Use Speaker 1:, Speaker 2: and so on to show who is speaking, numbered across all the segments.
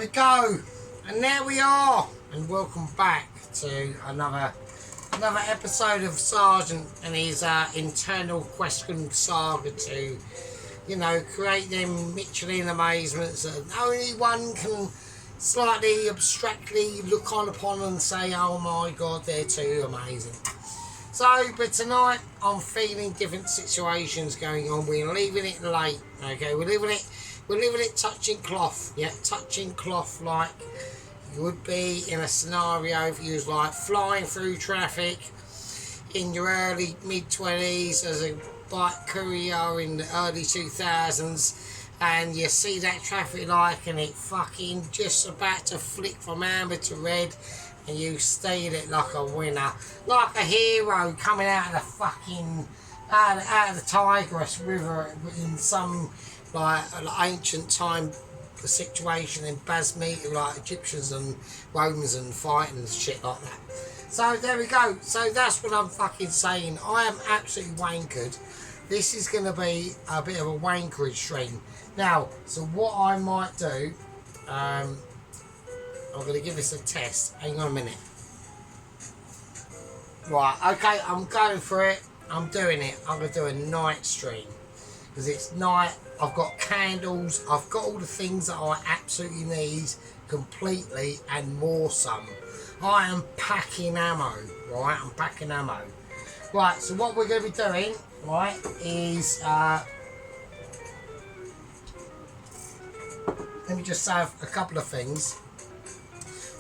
Speaker 1: we go, and there we are, and welcome back to another episode of Sergeant and his internal question saga to, you know, create them Michelin amazements that only one can slightly abstractly look on upon and say, oh my god, they're too amazing. So, but tonight I'm feeling different situations going on. We're leaving it late, okay? We're leaving it touching cloth, yeah, touching cloth like you would be in a scenario if you was like flying through traffic in your early mid-20s as a bike courier in the early 2000s, and you see that traffic light and it fucking just about to flick from amber to red, and you steal it like a winner, like a hero coming out of the fucking out of the Tigris River in some like an ancient time situation in Basmita, like Egyptians and Romans and fighting and shit like that. So there we go. So that's what I'm fucking saying. I am absolutely wankered. This is going to be a bit of a wankerage stream. Now, so what I might do, I'm going to give this a test. Hang on a minute. Right, okay, I'm going for it. I'm doing it. I'm going to do a night stream. Because it's night, I've got candles, I've got all the things that I absolutely need completely and more some. I am packing ammo, right? I'm packing ammo. Right, so what we're going to be doing, right, is, let me just say a couple of things.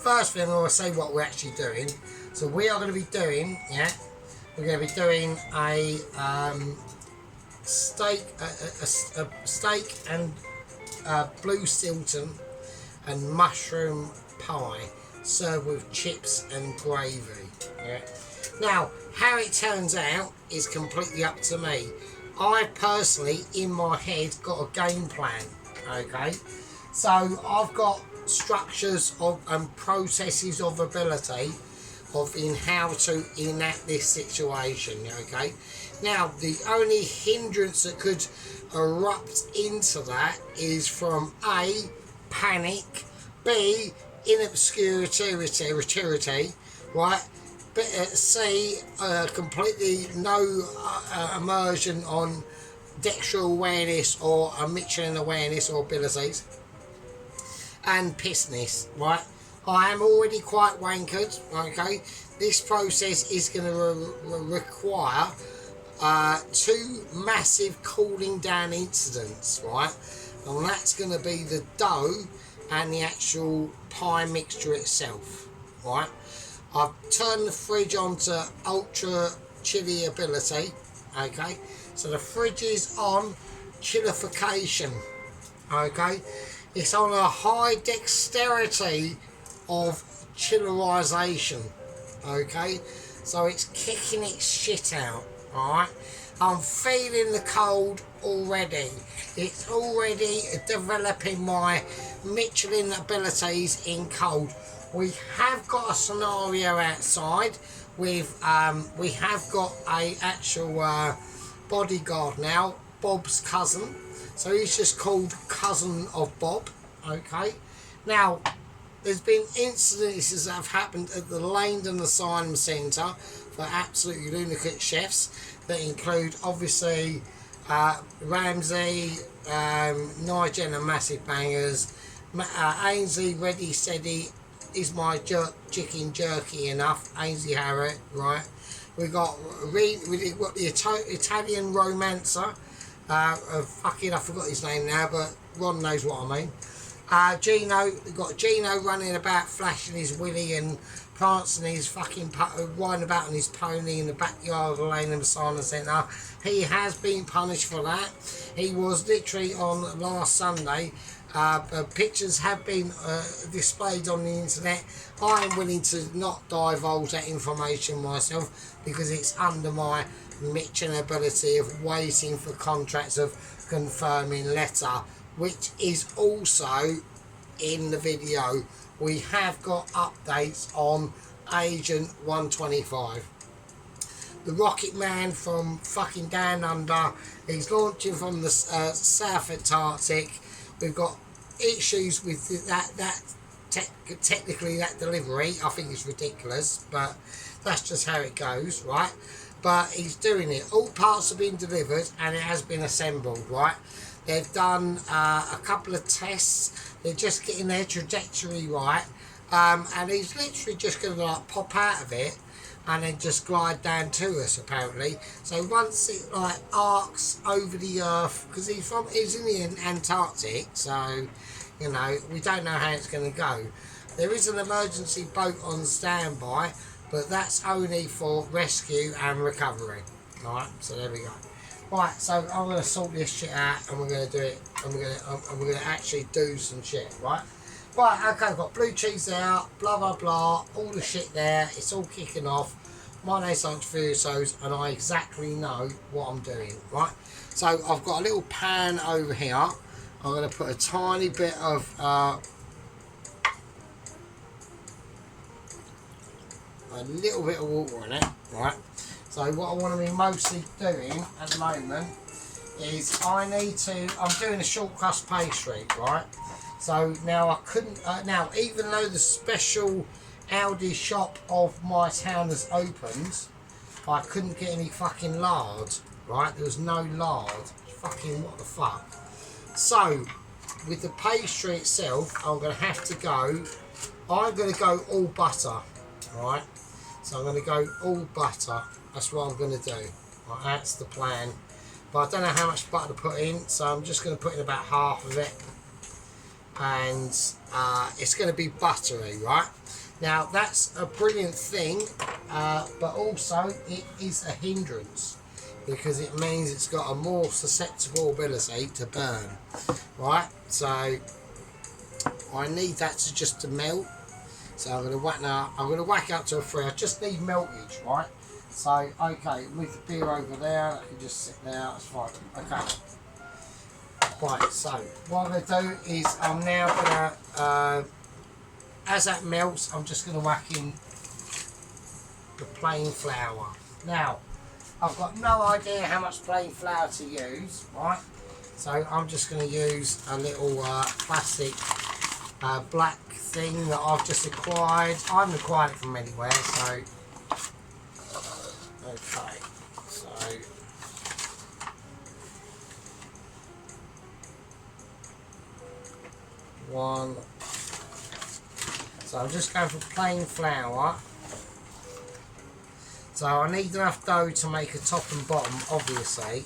Speaker 1: First thing, I'm going to say what we're actually doing. So we are going to be doing, yeah, we're going to be doing a steak and blue Stilton and mushroom pie served with chips and gravy. Yeah. Now, how it turns out is completely up to me. I personally, in my head, got a game plan. Okay, so I've got structures of and processes of ability of in how to enact this situation. Okay. Now, the only hindrance that could erupt into that is from A, panic, B, inobscurity, right? But C, completely no immersion on dextral awareness or a Michelin awareness or abilities, and pissness, right? I am already quite wankered, okay? This process is going to require 2 massive cooling down incidents, right? And that's going to be the dough and the actual pie mixture itself, right? I've turned the fridge on to ultra chilly ability, okay? So the fridge is on chillification, okay? It's on a high dexterity of chillerization, okay? So it's kicking its shit out. Alright, I'm feeling the cold already. It's already developing my Michelin abilities in cold. We have got a scenario outside with we have got a actual bodyguard now, Bob's cousin. So he's just called Cousin of Bob. Okay. Now, there's been incidences that have happened at the Langdon Asylum Centre for absolutely lunatic chefs that include obviously Ramsey, Nigel and Massive Bangers, Ainsley Ready Steady is my chicken jerky enough, Ainsley Harriet, right? We've got the Italian romancer, fucking I forgot his name now, but Ron knows what I mean. Gino, we've got Gino running about flashing his willy and prancing his fucking riding about on his pony in the backyard of the Laneham Asylum Centre. He has been punished for that. He was literally on last Sunday. Pictures have been displayed on the internet. I am willing to not divulge that information myself because it's under my Michelin ability of waiting for contracts of confirming letter, which is also in the video. We have got updates on Agent 125. The Rocket Man from fucking down under. He's launching from the South Antarctic. We've got issues with technically that delivery. I think it's ridiculous, but that's just how it goes, right? But he's doing it. All parts have been delivered and it has been assembled, right? They've done a couple of tests. They're just getting their trajectory right, and he's literally just going to like pop out of it and then just glide down to us apparently. So once it like arcs over the earth, because he's in the Antarctic, so you know we don't know how it's going to go. There is an emergency boat on standby, but that's only for rescue and recovery. Alright, so there we go. Right, so I'm going to sort this shit out and we're going to do it, and we're going to actually do some shit, right? Right, okay, I've got blue cheese out, blah blah blah, all the shit there, it's all kicking off. My name's Lunch Furiosos and I exactly know what I'm doing, right? So I've got a little pan over here. I'm going to put a tiny bit of a little bit of water in it, right? So what I want to be mostly doing at the moment is I'm doing a short crust pastry, right? So now I couldn't, now even though the special Aldi shop of my town has opened, I couldn't get any fucking lard, right? There was no lard. Fucking what the fuck? So with the pastry itself, I'm going to have to go, I'm going to go all butter, right? So I'm going to go all butter. That's what I'm going to do. Right, that's the plan. But I don't know how much butter to put in, so I'm just going to put in about half of it. And it's going to be buttery, right? Now that's a brilliant thing, but also it is a hindrance because it means it's got a more susceptible ability to burn, right? So I need that to melt. So I'm going to whack up to a 3. I just need meltage, right? So okay, with the beer over there, that can just sit there. That's fine. Okay. Right. So what I'm going to do is I'm now going to, as that melts, I'm just going to whack in the plain flour. Now I've got no idea how much plain flour to use, right? So I'm just going to use a little plastic black thing that I've just acquired. I haven't acquired it from anywhere, so okay. So one. So I'm just going for plain flour. So I need enough dough to make a top and bottom, obviously.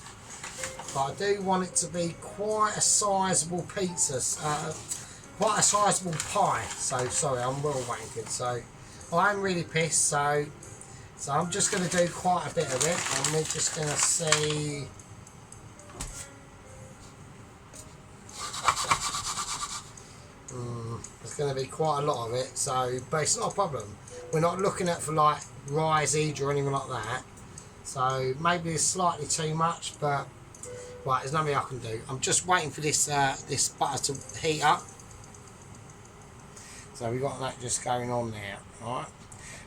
Speaker 1: But I do want it to be quite a sizable pizza, quite a sizable pie. So sorry, I'm well wankered. So I'm really pissed. So I'm just going to do quite a bit of it. And we're just going to see. There's going to be quite a lot of it. So, but it's not a problem. We're not looking at for like rise age or anything like that. So maybe it's slightly too much, but right, there's nothing I can do. I'm just waiting for this this butter to heat up. So we've got that just going on there, alright?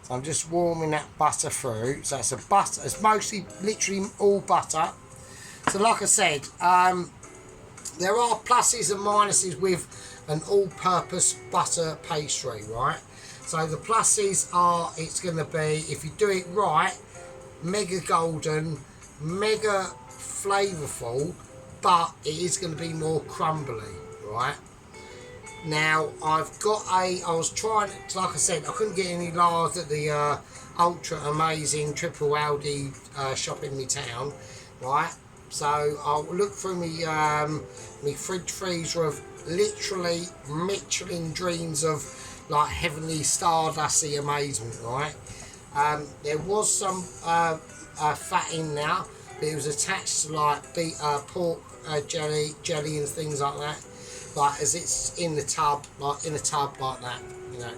Speaker 1: So I'm just warming that butter through. So it's a butter, it's mostly literally all butter. So like I said, there are pluses and minuses with an all-purpose butter pastry, right? So the pluses are, it's going to be, if you do it right, mega golden, mega flavourful, but it is going to be more crumbly, right? Now I was trying, like I said, I couldn't get any lard at the ultra amazing triple Aldi shop in my town, right? So I'll look through my fridge freezer of literally Michelin dreams of like heavenly stardusty amazement, right? There was some fat in there, but it was attached to like pork jelly and things like that. Like as it's in the tub, like that, you know,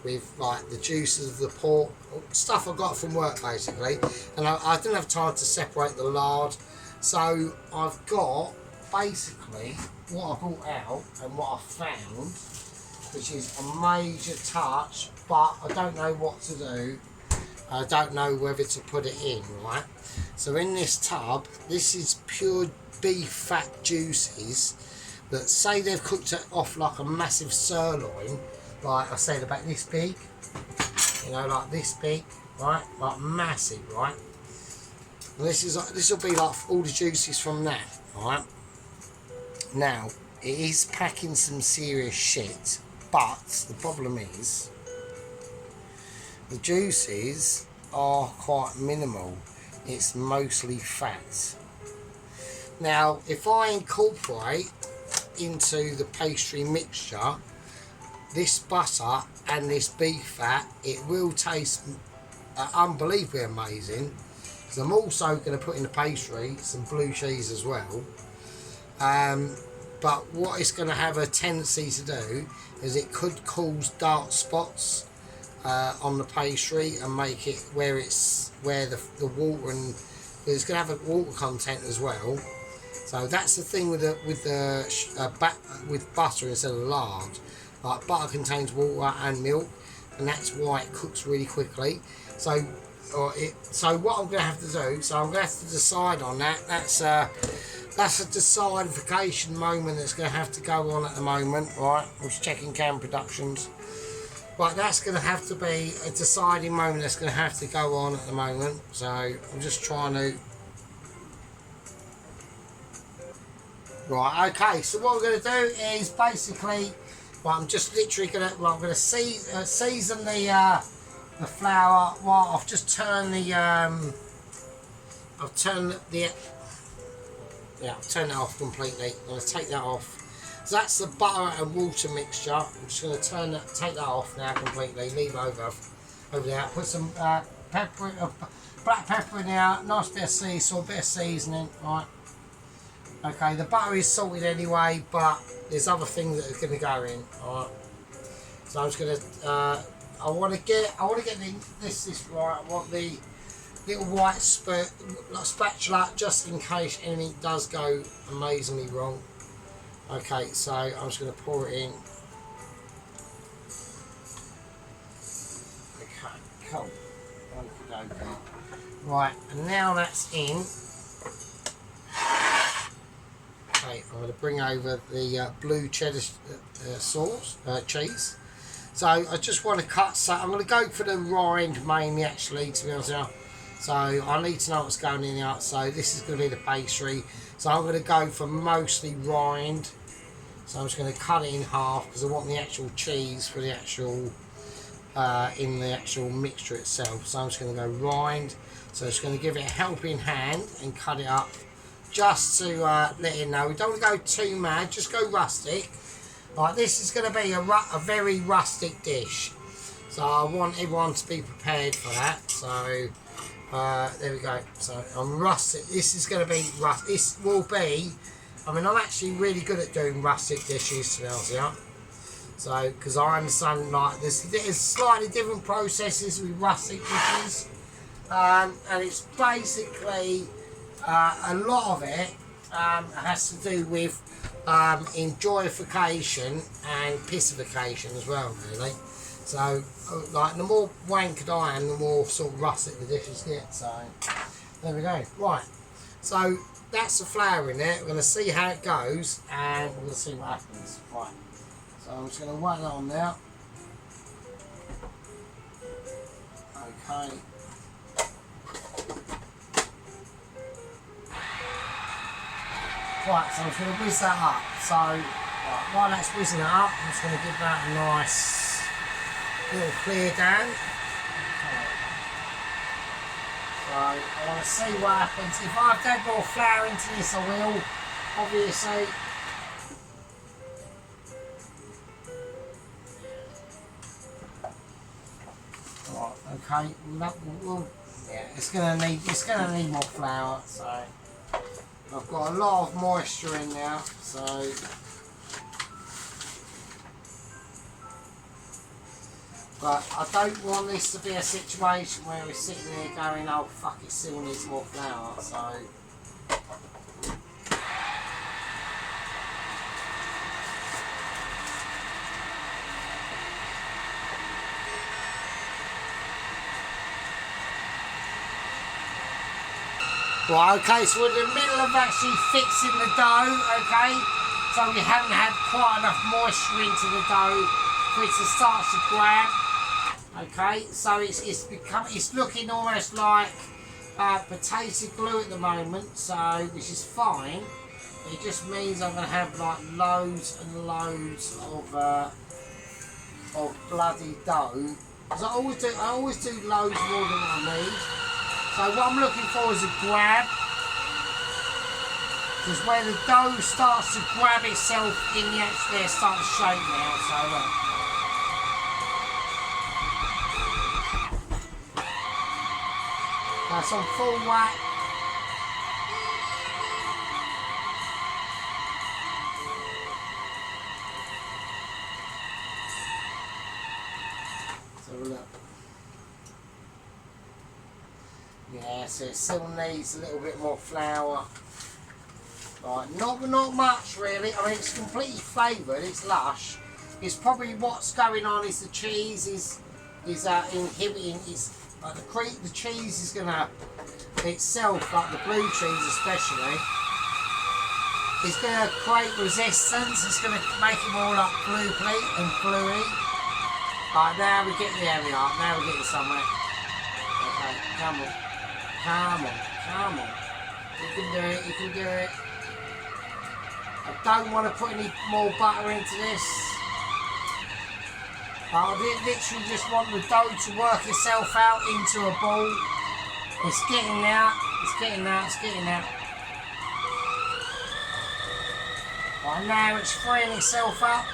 Speaker 1: with like the juices of the pork, stuff I got from work basically, and I didn't have time to separate the lard, so I've got basically what I brought out and what I found, which is a major touch, but I don't know what to do. I don't know whether to put it in, right? So in this tub, this is pure beef fat juices, that say they've cooked it off like a massive sirloin, like I said, about this big, you know, like this big, right, like massive, right. And this will be like all the juices from that, right. Now it is packing some serious shit, but the problem is the juices are quite minimal. It's mostly fat. Now if I incorporate into the pastry mixture this butter and this beef fat, it will taste unbelievably amazing, because I'm also going to put in the pastry some blue cheese as well. But what it's going to have a tendency to do is it could cause dark spots on the pastry and make it where the water, and it's going to have a water content as well. So that's the thing with butter instead of lard. Like butter contains water and milk, and that's why it cooks really quickly. So what I'm going to have to do, so I'm going to have to decide on that. That's a decidification moment that's going to have to go on at the moment, right? I was checking Cam Productions. Right, that's going to have to be a deciding moment that's going to have to go on at the moment. So I'm just trying to... Right, okay, so what we're going to do is basically... Well, I'm just literally going to... Well, I'm going to season the flour. Well, I've just turned the... I've turned it off completely. I'm going to take that off. So that's the butter and water mixture. I'm just going to take that off now completely. Leave it over there. Put some pepper, black pepper in there. Nice bit of sea salt, bit of seasoning. Right. Okay. The butter is salted anyway, but there's other things that are going to go in. All right. So I'm just going to. I want to get this right. I want the little white spatula just in case anything does go amazingly wrong. Okay, so I'm just going to pour it in. Okay, cool. Okay. Right, and now that's in. Okay, I'm going to bring over the blue cheddar cheese. So I just want to cut. So I'm going to go for the rind mainly, actually, to be honest with you. So I need to know what's going in there. So this is going to be the pastry. So I'm going to go for mostly rind. So I'm just going to cut it in half because I want the actual cheese for the actual in the actual mixture itself. So I'm just going to go rind. So I'm just going to give it a helping hand and cut it up just to let it know. We don't want to go too mad. Just go rustic. Like this is going to be a very rustic dish. So I want everyone to be prepared for that. So. There we go. So I'm rustic. This is going to be rustic. This will be. I mean, I'm actually really good at doing rustic dishes, to be honest with you. So, because I understand like there's slightly different processes with rustic dishes, and it's basically a lot of it has to do with enjoyification and pissification as well, really. So, like, the more wankered I am, the more sort of rustic the dishes get. So, there we go. Right. So, that's the flour in there. We're going to see how it goes, and we're going to see what happens. Right. So, I'm just going to whack that on there. Okay. Right, so I'm just going to whiz that up. So, right, while that's whizzing it up, I'm just going to give that a nice little clear down. So I want to see what happens. If I have to add more flour into this, I will, obviously. Right, okay. Yeah, it's gonna need more flour. So I've got a lot of moisture in now. So. But I don't want this to be a situation where we're sitting there going, oh fuck, it still needs more flour, so... Right, okay, so we're in the middle of actually fixing the dough, okay? So we haven't had quite enough moisture into the dough for it to start to grab. Okay, so it's looking almost like potato glue at the moment, so which is fine. It just means I'm going to have like loads and loads of bloody dough. Because I always do loads more than I need. So what I'm looking for is a grab. Because where the dough starts to grab itself in the actual, start to shake now. So that's on full whack. So look. Yeah, so it still needs a little bit more flour. Right, not much really. I mean, it's completely flavoured. It's lush. It's probably what's going on is the cheese is inhibiting. Like the cheese is gonna itself, like the blue cheese especially, is gonna create resistance. It's gonna make it more like gloopy and gluey. Right, now we get there. We are. Now we're getting somewhere. Okay, come on, come on, come on. You can do it. You can do it. I don't want to put any more butter into this. I literally just want the dough to work itself out into a ball. It's getting there. It's getting there. It's getting there. Right, now it's freeing itself up.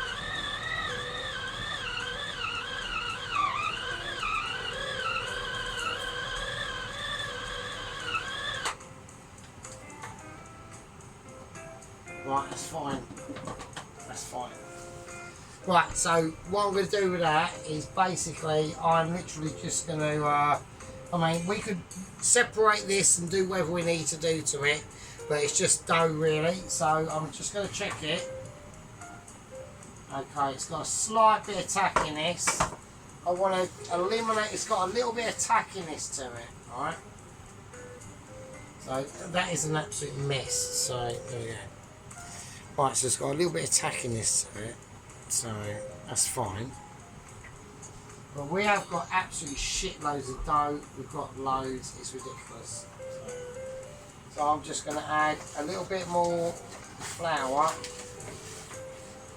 Speaker 1: Right, that's fine. That's fine. Right, so what I'm going to do with that is basically I'm literally just going to, I mean, we could separate this and do whatever we need to do to it, but it's just dough really, so I'm just going to check it. Okay, it's got a slight bit of tackiness. I want to eliminate, it's got a little bit of tackiness to it, alright? So that is an absolute mess, so there we go. Right, so it's got a little bit of tackiness to it, so that's fine. But we have got absolutely shitloads of dough. We've got loads. It's ridiculous. So I'm just going to add a little bit more flour.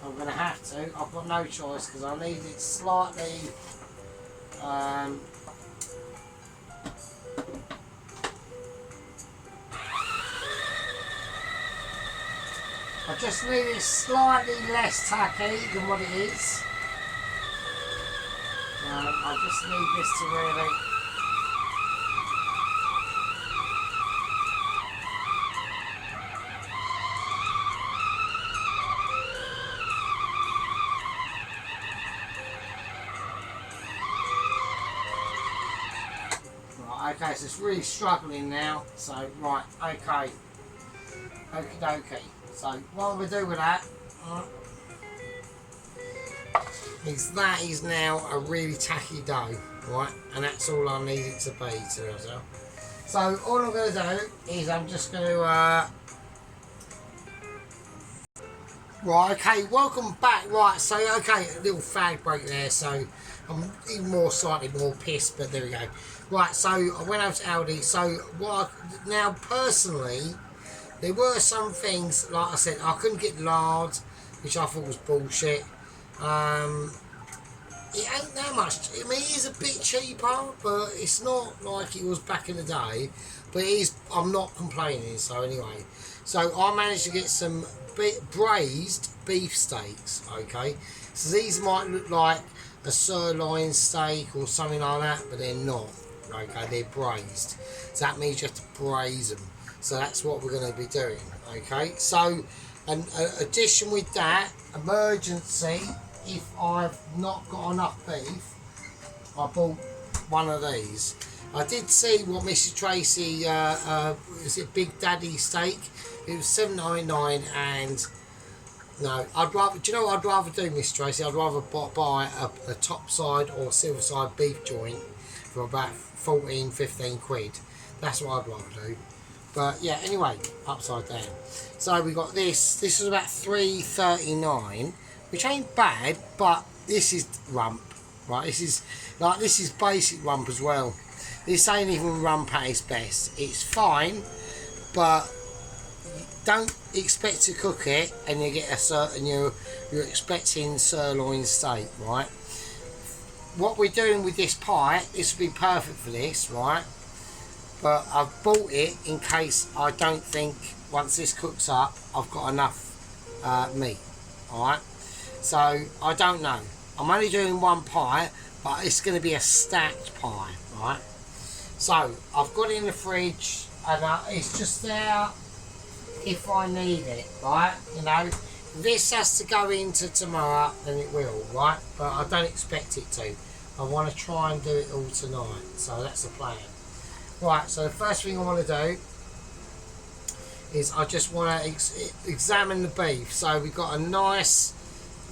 Speaker 1: I'm going to have to. I've got no choice because I need it slightly. I just need it slightly less tacky than what it is. I just need this to really... Right, okay, so it's really struggling now. So, right, okay. Okie dokie. So what we do with that is that is now a really tacky dough, right? And that's all I need it to be to myself. So all I'm going to do is I'm just going to right, okay, welcome back. Right, so okay, a little fag break there, so I'm even more slightly more pissed, but there we go. Right, so I went over to Aldi. So what now personally, there were some things, like I said, I couldn't get lard, which I thought was bullshit. It ain't that much. I mean, it is a bit cheaper, but it's not like it was back in the day. But it is. I'm not complaining. So anyway, so I managed to get some braised beef steaks. Okay, so these might look like a sirloin steak or something like that, but they're not. Okay, they're braised. So that means you have to braise them. So that's what we're going to be doing, okay? So, an addition with that, emergency, if I've not got enough beef, I bought one of these. I did see what Mrs. Tracy, is it Big Daddy steak? It was $7.99 and, no, I'd rather, do you know what I'd rather do, Miss Tracy? I'd rather buy a top side or silver side beef joint for about 14, 15 quid. That's what I'd rather do. But yeah, anyway, upside down. So we got this. This is about $3.39, which ain't bad, but this is rump, right? This is basic rump as well. This ain't even rump at its best. It's fine, but don't expect to cook it and you get a certain you're expecting sirloin steak, right? What we're doing with this pie, this would be perfect for this, right? But I've bought it in case I don't think once this cooks up I've got enough meat. Alright, so I don't know. I'm only doing one pie, but it's going to be a stacked pie, right? So I've got it in the fridge, and it's just there if I need it, right? You know, if this has to go into tomorrow, then it will, right? But I don't expect it to. I want to try and do it all tonight, so that's the plan. Right, so the first thing I want to do is I just want to examine the beef. So we've got a nice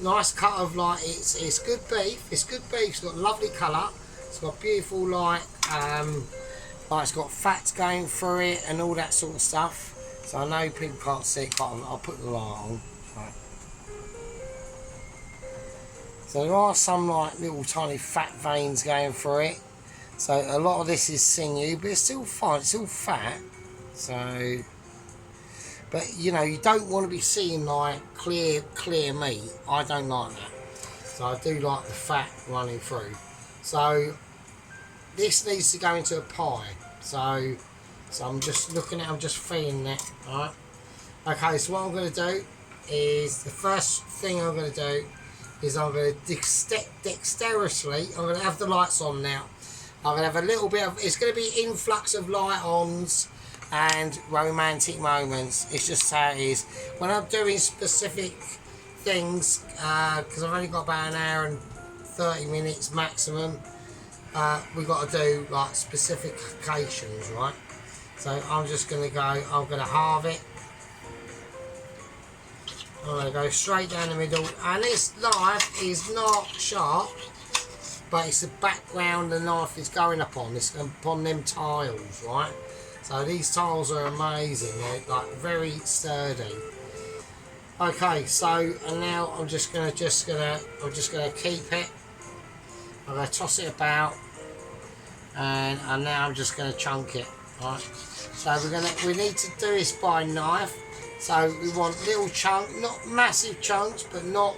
Speaker 1: cut of it's good beef. It's good beef. It's got lovely colour. It's got beautiful it's got fats going through it and all that sort of stuff. So I know people can't see it, but I'll put the light on. Right. So there are some little tiny fat veins going through it. So a lot of this is sinew, but it's still fine. It's still fat. So, but you know, you don't want to be seeing clear meat. I don't like that. So I do like the fat running through. So this needs to go into a pie. So I'm just looking at. I'm just feeling that. All right. Okay. So what I'm going to do is the first thing I'm going to do is I'm going to dexterously. I'm going to have the lights on now. I'm going to have a little bit of, it's going to be influx of light-ons and romantic moments. It's just how it is. When I'm doing specific things, because I've only got about an hour and 30 minutes maximum, we've got to do like specifications, right? So I'm just going to go, I'm going to halve it. I'm going to go straight down the middle. And this knife is not sharp, but it's the background the knife is going upon. It's upon them tiles, right? So these tiles are amazing. They're like very sturdy. Okay, so and now I'm just gonna keep it. I'm gonna toss it about, and now I'm just gonna chunk it. Right. So we need to do this by knife. So we want little chunks, not massive chunks, but not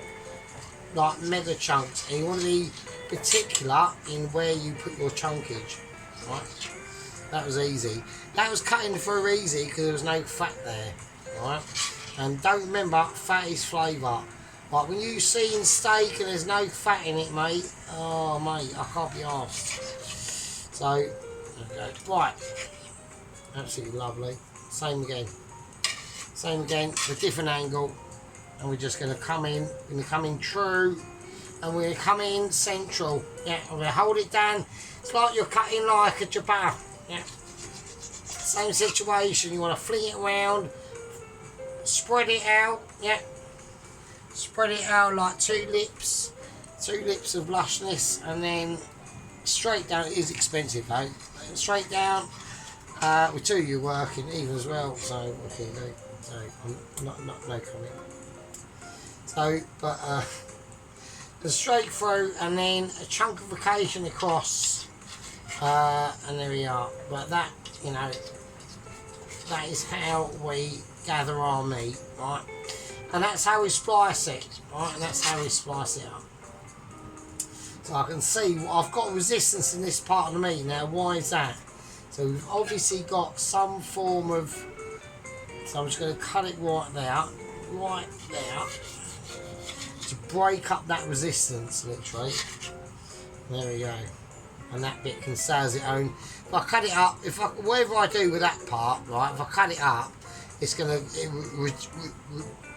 Speaker 1: like mega chunks. And you want to be particular in where you put your chunkage, right? That was easy. That was cutting through easy because there was no fat there, right? And don't remember, fat is flavour. Like when you see in steak and there's no fat in it, mate, oh mate, I can't be arsed. So, okay, right, absolutely lovely. Same again, a different angle, and we're just going to come in, true. And we're coming central. Yeah, I'm going to hold it down. It's like you're cutting like a ciabatta. Yeah. Same situation. You want to fling it around. Spread it out. Yeah. Spread it out like two lips of lushness. And then straight down. It is expensive though. Straight down. With two you're working even as well. So what can you do? So I'm no comment. So, but straight through, and then a chunkification across, and there we are. But that, you know, that is how we gather our meat, right? And that's how we splice it, right? And that's how we splice it up. So I can see I've got resistance in this part of the meat now. Why is that? So we've obviously got some form of. So I'm just going to cut it right there. To break up that resistance, literally. There we go. And that bit can stay as its own. If I cut it up, whatever I do with that part, right, if I cut it up, it's going to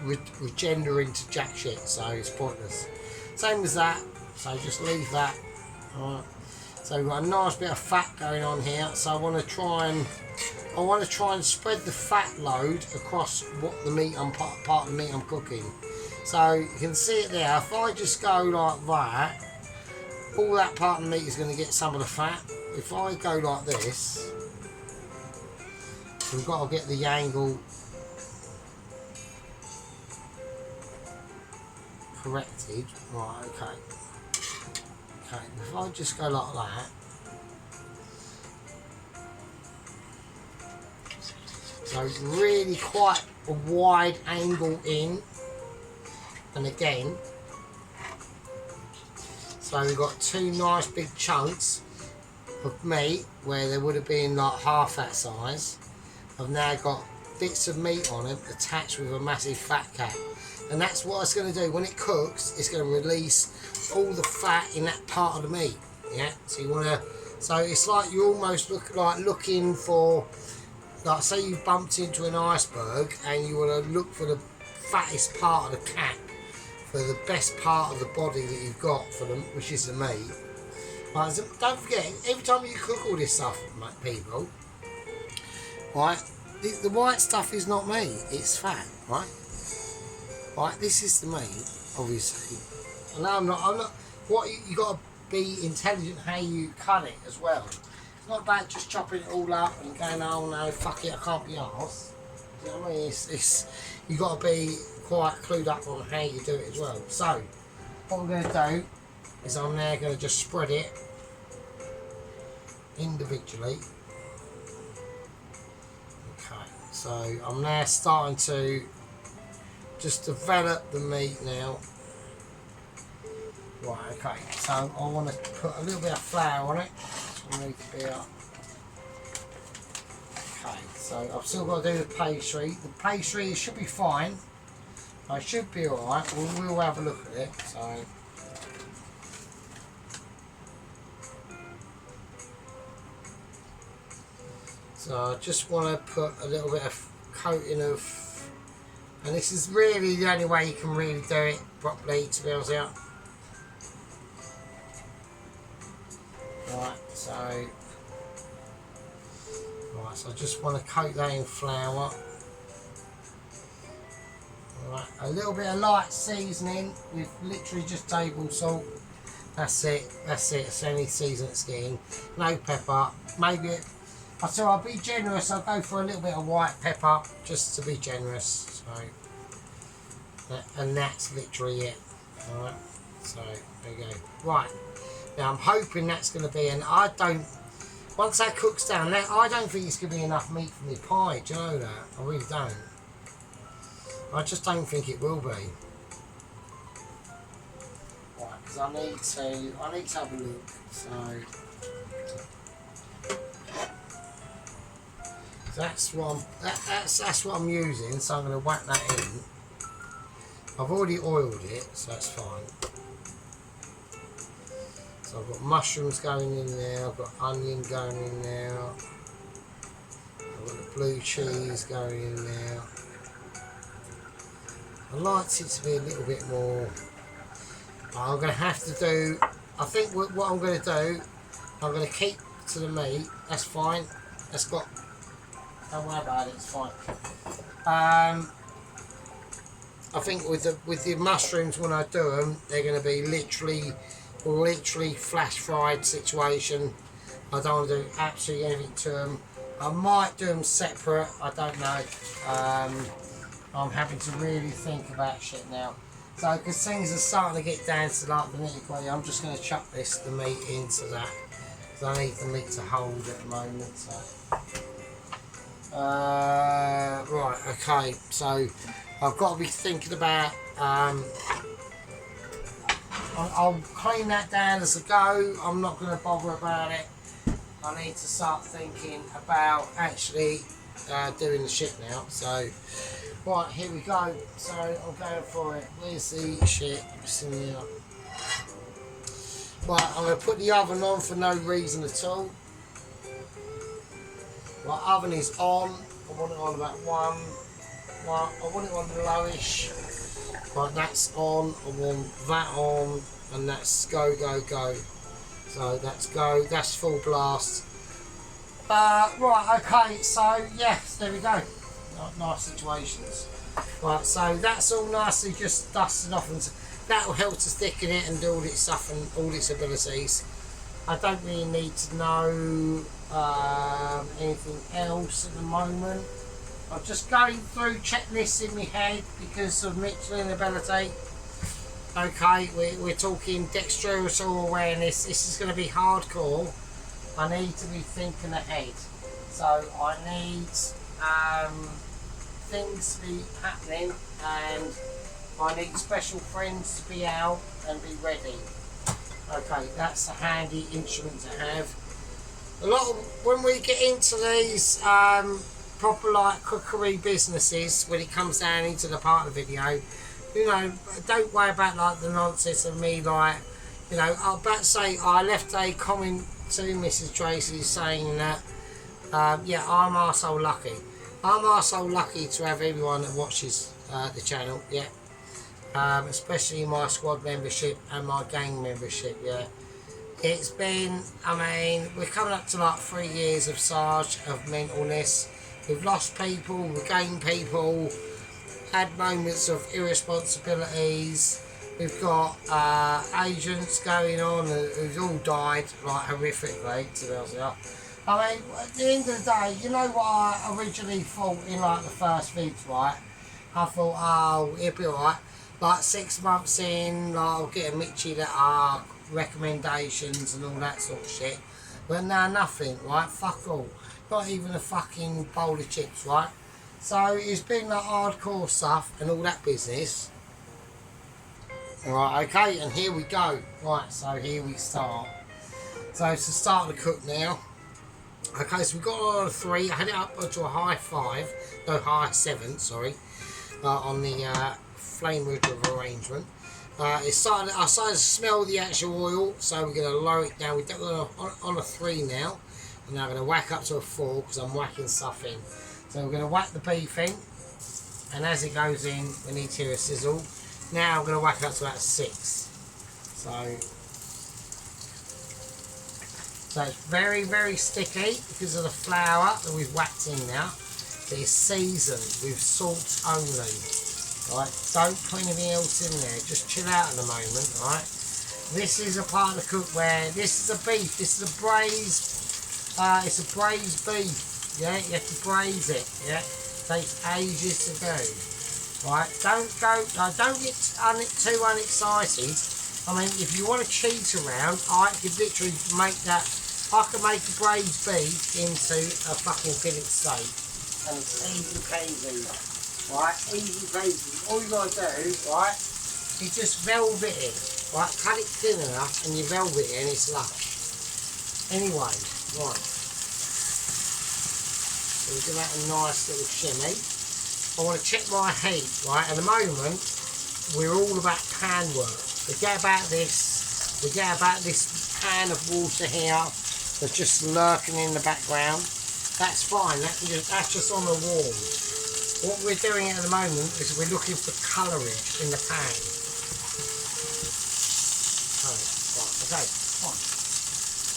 Speaker 1: regender into jack shit, so it's pointless. Same as that, so just leave that. Alright. So we've got a nice bit of fat going on here, so I want to try and spread the fat load across what the meat part of the meat I'm cooking. So you can see it there. If I just go like that, all that part of the meat is going to get some of the fat. If I go like this, So we've got to get the angle corrected. Right, okay. Okay, if I just go like that. So really quite a wide angle in and again. So we've got two nice big chunks of meat where there would have been like half that size. I've now got bits of meat on it attached with a massive fat cap. And that's what it's going to do. When it cooks, it's going to release all the fat in that part of the meat. Yeah, so you want to, so it's like you almost looking for, like say you bumped into an iceberg and you want to look for the fattest part of the cap, for the best part of the body that you've got for them, which is the meat. Right, so don't forget, every time you cook all this stuff, people, right, the white stuff is not meat, it's fat, right? Right, this is the meat, obviously. And now I'm not, what you got to be intelligent how you cut it as well. It's not about just chopping it all up and going, oh no, fuck it, I can't be arsed. You know what I mean? It's you got to be quite clued up on how you do it as well. So, what I'm going to do is I'm now going to just spread it individually. Okay, so I'm now starting to just develop the meat now. Right, okay, so I want to put a little bit of flour on it. So I need to be up. Okay, so I've still got to do the pastry. The pastry should be fine. I should be alright. We'll have a look at it. So I just want to put a little bit of coating of, and this is really the only way you can really do it properly, to be honest with you. Right, so I just want to coat that in flour. Right, a little bit of light seasoning with literally just table salt. That's it. It's only season it's getting. No pepper. Maybe I'll be generous. I'll go for a little bit of white pepper just to be generous. So, and that's literally it. All right. So there you go. Right. Now I'm hoping that's going to be, and once that cooks down, I don't think it's going to be enough meat for my pie. Do you know that? I really don't. I just don't think it will be. Right, because I need to have a look. So that's what I'm using. So I'm going to whack that in. I've already oiled it, so that's fine. So I've got mushrooms going in there, I've got onion going in there, I've got the blue cheese going in there. I like it to be a little bit more. I'm going to have to do, I think what I'm going to do, I'm going to keep to the meat, that's fine, that's got, don't worry about it, it's fine. I think with the mushrooms when I do them, they're going to be literally flash fried situation. I don't want to do absolutely anything to them. I might do them separate, I don't know. I'm having to really think about shit now. So because things are starting to get down to like the nitty gritty, I'm just going to chuck the meat into that. Because I need the meat to hold at the moment. So. Right, okay, so I've got to be thinking about, I'll clean that down as I go. I'm not going to bother about it. I need to start thinking about actually doing the shit now. So, right, here we go. So I'm going for it. Where's the shit? It's in here. Right, I'm going to put the oven on for no reason at all. My oven is on. I want it on about 1. I want it on the lowish. Right, that's on. I want that on, and that's go, go, go. So that's go. That's full blast. Right, okay. So yes, there we go. Nice situations. Right, so that's all nicely just dusted off, and that will help to thicken it and do all its stuff and all its abilities. I don't really need to know anything else at the moment. I'm just going through checklists in my head because of Michelin ability. Okay, we're talking dexterous awareness. This is going to be hardcore. I need to be thinking ahead. So I need things to be happening, and I need special friends to be out and be ready. Okay, that's a handy instrument to have. A lot of, when we get into these proper like cookery businesses, when it comes down into the part of the video, you know, don't worry about like the nonsense of me, like, you know, I'm about to say I left a comment to Mrs. Tracy saying that yeah, I'm arsehole lucky. I'm arsehole lucky to have everyone that watches the channel, yeah. Especially my squad membership and my gang membership, yeah. It's been, I mean, we're coming up to like 3 years of Sarge, of mentalness. We've lost people, we've gained people, had moments of irresponsibilities. We've got agents going on who've all died like horrifically, to be honest with you. I mean, at the end of the day, you know what I originally thought in like the first vids, right? I thought, oh, it'll be alright. Like 6 months in, like I'll get a Mitchie that are recommendations and all that sort of shit. But now nothing, right? Fuck all. Not even a fucking bowl of chips, right? So it's been like hardcore stuff and all that business. Right, okay, and here we go. Right, so here we start. So to start the cook now. Okay, so we've got on a 3. I had it up to a high 5, no, high 7, sorry, on the flame ridge arrangement. I started to smell the actual oil, so we're going to lower it down. We're on a 3 now, and now I'm going to whack up to a 4 because I'm whacking stuff in. So we're going to whack the beef in, and as it goes in, we need to hear a sizzle. Now I'm going to whack up to about 6. So it's very, very sticky because of the flour that we've whacked in now. But it's seasoned with salt only. Right, don't put anything else in there. Just chill out at the moment, right? This is a part of the cook where this is a beef. This is a braised. It's a braised beef. Yeah, you have to braise it. Yeah, takes ages to do. Right, don't get too unexcited. I mean, if you want to cheat around, I could literally make that. I can make a braised beef into a fucking fillet steak, and it's easy peasy. Right, easy peasy. All you gotta do, right, is just velvet it. Right, cut it thin enough, and you velvet it, and it's lush. Anyway, right. So we give that a nice little shimmy. I want to check my heat, right? At the moment, we're all about pan work. Forget about this. Forget about this pan of water here that's just lurking in the background. That's fine. That's just on the wall. What we're doing at the moment is we're looking for colourage in the pan. Okay, fine.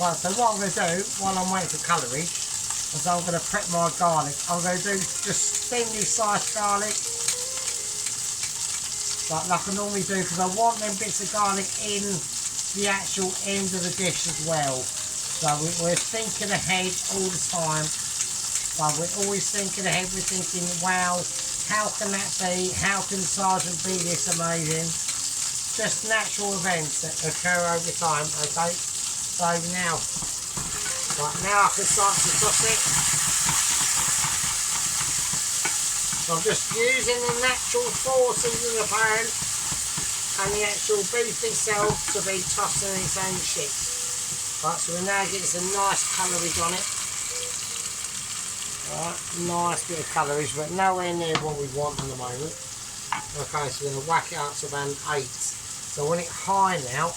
Speaker 1: Right, so what I'm going to do while I'm waiting for colourage is I'm going to prep my garlic. I'm going to do just thinly sliced garlic, like I normally do, because I want them bits of garlic in the actual end of the dish as well. So we're thinking ahead all the time. We're always thinking ahead. We're thinking, wow, how can that be? How can Sergeant be this amazing? Just natural events that occur over time, okay? So now, right, now I can start to toss it. So I'm just using the natural forces of the pan and the actual beef itself to be tossing its own shit. Right, so we're now getting some nice colourage on it. Right, nice bit of colourage, but nowhere near what we want at the moment. Okay, so we're going to whack it up to about an 8. So I want it high now.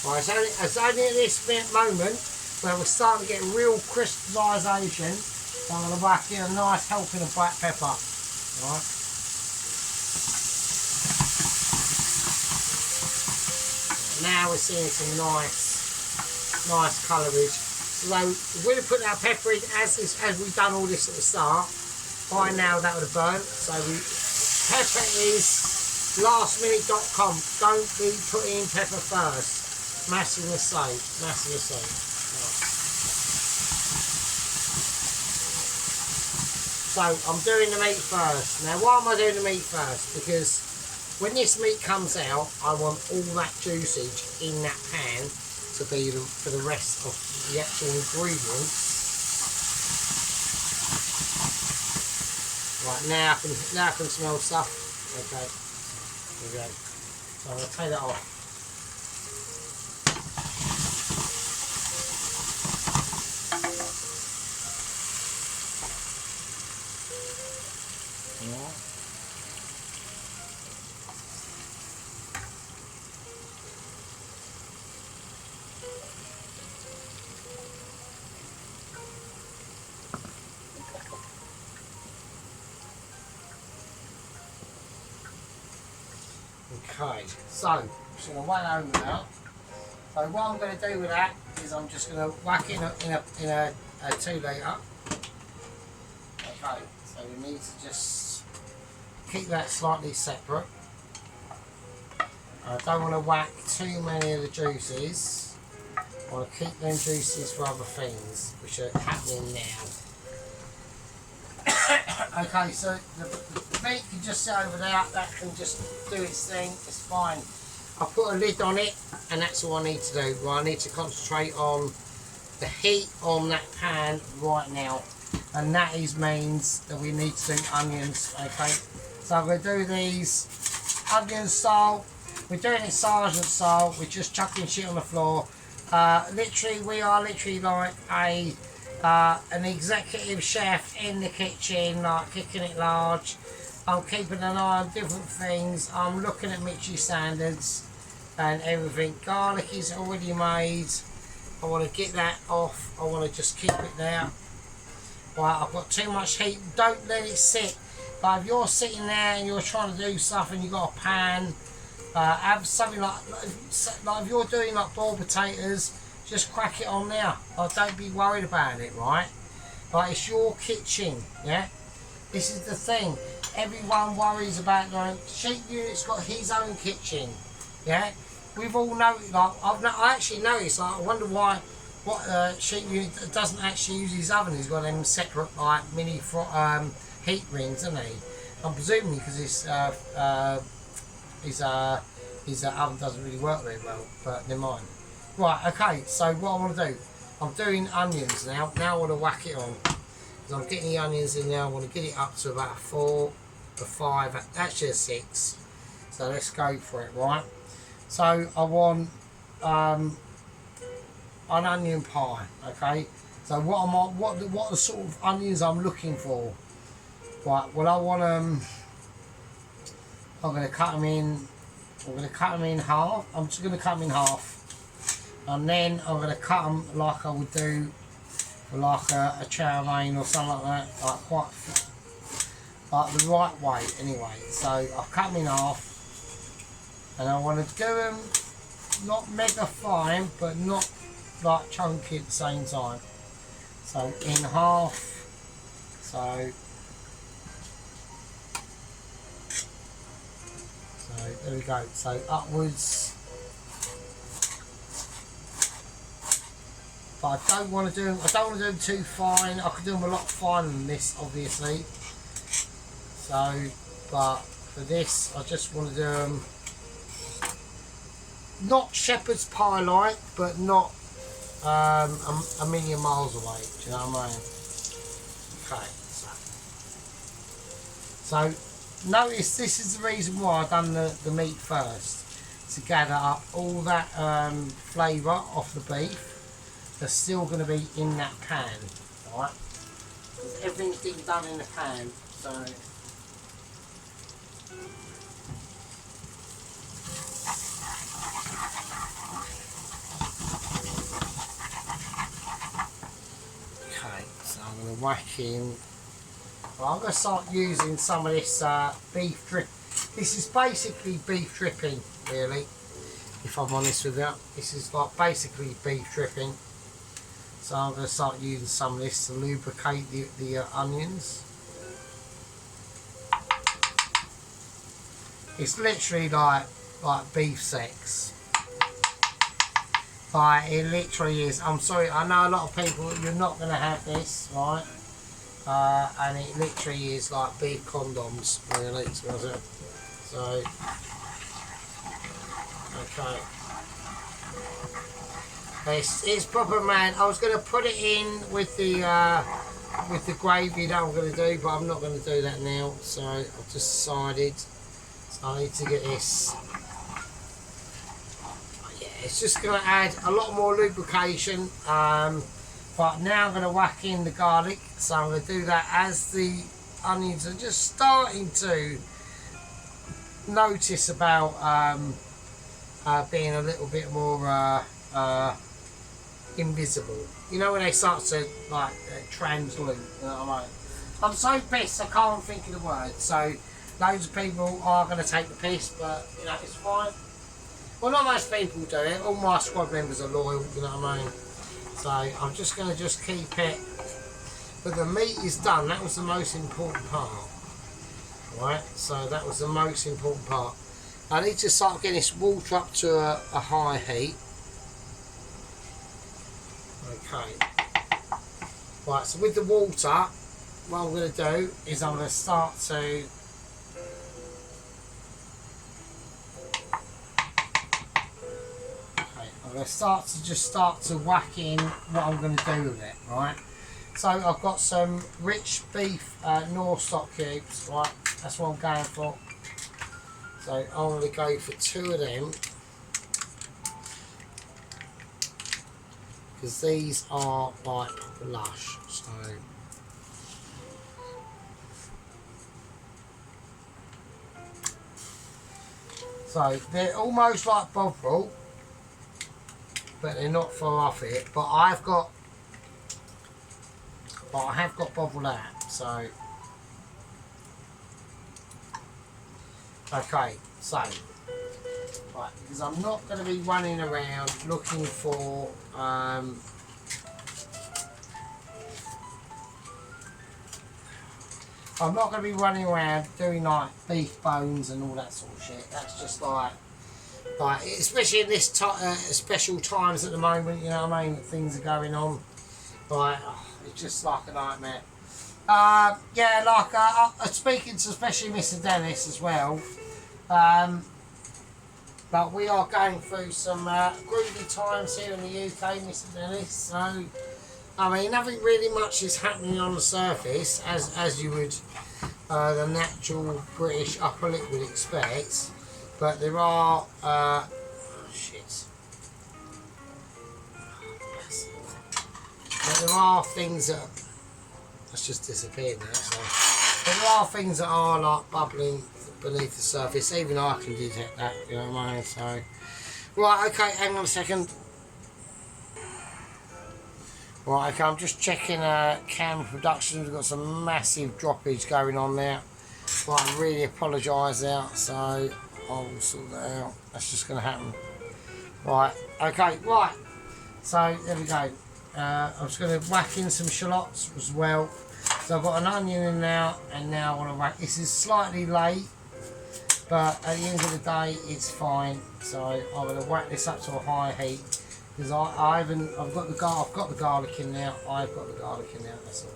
Speaker 1: Right, it's only at this moment where we're starting to get real crystallisation. So I'm going to whack in a nice helping of black pepper. Right. Now we're seeing some nice colourage. So we're going to put our pepper in as we've done all this at the start. by now that would have burnt. So pepper is lastminute.com. Don't be putting pepper first. Massive mistake. Massive mistake. Right. So I'm doing the meat first. Now why am I doing the meat first? Because when this meat comes out, I want all that juiceage in that pan to be for the rest of the actual ingredients. Right, now I can smell stuff. Okay, there we go. So I'm going to take that off. Okay, so I'm just going to whack that over now. So what I'm going to do with that is I'm just going to whack it in a 2 litre. Okay, so we need to just keep that slightly separate. I don't want to whack too many of the juices. I want to keep them juices for other things, which are happening now. Okay, so the meat can just sit over there, that can just do its thing, it's fine. I put a lid on it and that's all I need to do. Well, I need to concentrate on the heat on that pan right now, and that means that we need to do onions. Okay, so I'm going to do these onion style. We're doing it sergeant style, we're just chucking shit on the floor. Literally, we are literally like an executive chef in the kitchen, like kicking it large. I'm keeping an eye on different things. I'm looking at Mitchie standards and everything. Garlic is already made. I want to get that off. I want to just keep it there. Right, I've got too much heat. Don't let it sit. Like if you're sitting there and you're trying to do stuff and you've got a pan, have something like if you're doing like boiled potatoes, just crack it on there. Like, don't be worried about it, right? Like, it's your kitchen, yeah? This is the thing. Everyone worries about their own. Sheep Unit's got his own kitchen, yeah? We've all noticed, like, I actually noticed, like, I wonder why Sheep Unit doesn't actually use his oven. He's got them separate, like, mini heat rings, isn't he? I'm presuming because his oven doesn't really work very well, but never mind. Right, okay, so what I want to do, I'm doing onions now. Now I want to whack it on. Because I'm getting the onions in there, I want to get it up to about 4 or 5, actually a 6. So let's go for it, right? So I want an onion pie, okay? So what the sort of onions I'm looking for? Right, well I want them, I'm going to cut them in half. I'm just going to cut them in half. And then I'm going to cut them like I would do for like a chow mein or something like that, like quite, like the right way anyway. So I've cut them in half, and I want to do them not mega fine, but not like chunky at the same time. So in half, so there we go. So upwards. But I don't want to do them too fine. I could do them a lot finer than this, obviously. So, but for this, I just want to do them not shepherd's pie like, but not a million miles away. Do you know what I mean? Okay, so notice this is the reason why I've done the meat first, to gather up all that flavour off the beef. They're still going to be in that pan, right? Everything's been done in the pan, so. Okay, so I'm going to whack in. Well, I'm going to start using some of this beef drip. This is basically beef dripping, really, if I'm honest with you. This is like basically beef dripping. So I'm going to start using some of this to lubricate the onions. It's literally like beef sex. Like, it literally is. I'm sorry, I know a lot of people, you're not going to have this, right? And it literally is like beef condoms, really, to be honest. So, okay. It's proper, man. I was going to put it in with the gravy that I'm going to do, but I'm not going to do that now. So I've just decided. So I need to get this. Yeah, it's just going to add a lot more lubrication. But now I'm going to whack in the garlic. So I'm going to do that as the onions are just starting to notice about being a little bit more invisible. You know, when they start to like translute. You know what I mean? I'm so pissed I can't think of the word. So loads of people are going to take the piss, but you know, it's fine. Well, not most people do it. All my squad members are loyal. You know what I mean? So I'm just going to just keep it. But the meat is done. That was the most important part. Right? So that was the most important part. I need to start getting this water up to a high heat. Okay. Right, so with the water, what I'm going to do is I'm going to start to... Okay, I'm going to start to whack in what I'm going to do with it, right? So I've got some rich beef North stock cubes, right? That's what I'm going for. So I'm going to go for 2 of them. Because these are like proper lush, so they're almost like Bovril, but they're not far off it. But I have got Bovril out, so okay, so right, because I'm not going to be running around looking for I'm not going to be running around doing like beef bones and all that sort of shit. That's just like especially in this special times at the moment, you know what I mean, things are going on, like it's just like a nightmare. Yeah, like speaking to especially Mr. Dennis as well, but we are going through some groovy times here in the UK, Mr. Dennis, so I mean, nothing really much is happening on the surface, as you would, the natural British upper lip would expect. But there are, oh shit. But there are things that, that's just disappeared now. So. But there are things that are like bubbling beneath the surface. Even I can detect that, you know what I mean? So, right, okay, hang on a second. Right, okay, I'm just checking Cam Productions. We've got some massive droppage going on there. Well, I really apologise there, so I'll sort that out. That's just going to happen. Right, okay, right. So, there we go. I'm just going to whack in some shallots as well. So I've got an onion in now, and now I want to whack. This is slightly late, but at the end of the day, it's fine. So I'm going to whack this up to a high heat. Because I've got the garlic in now. I've got the garlic in now. That's all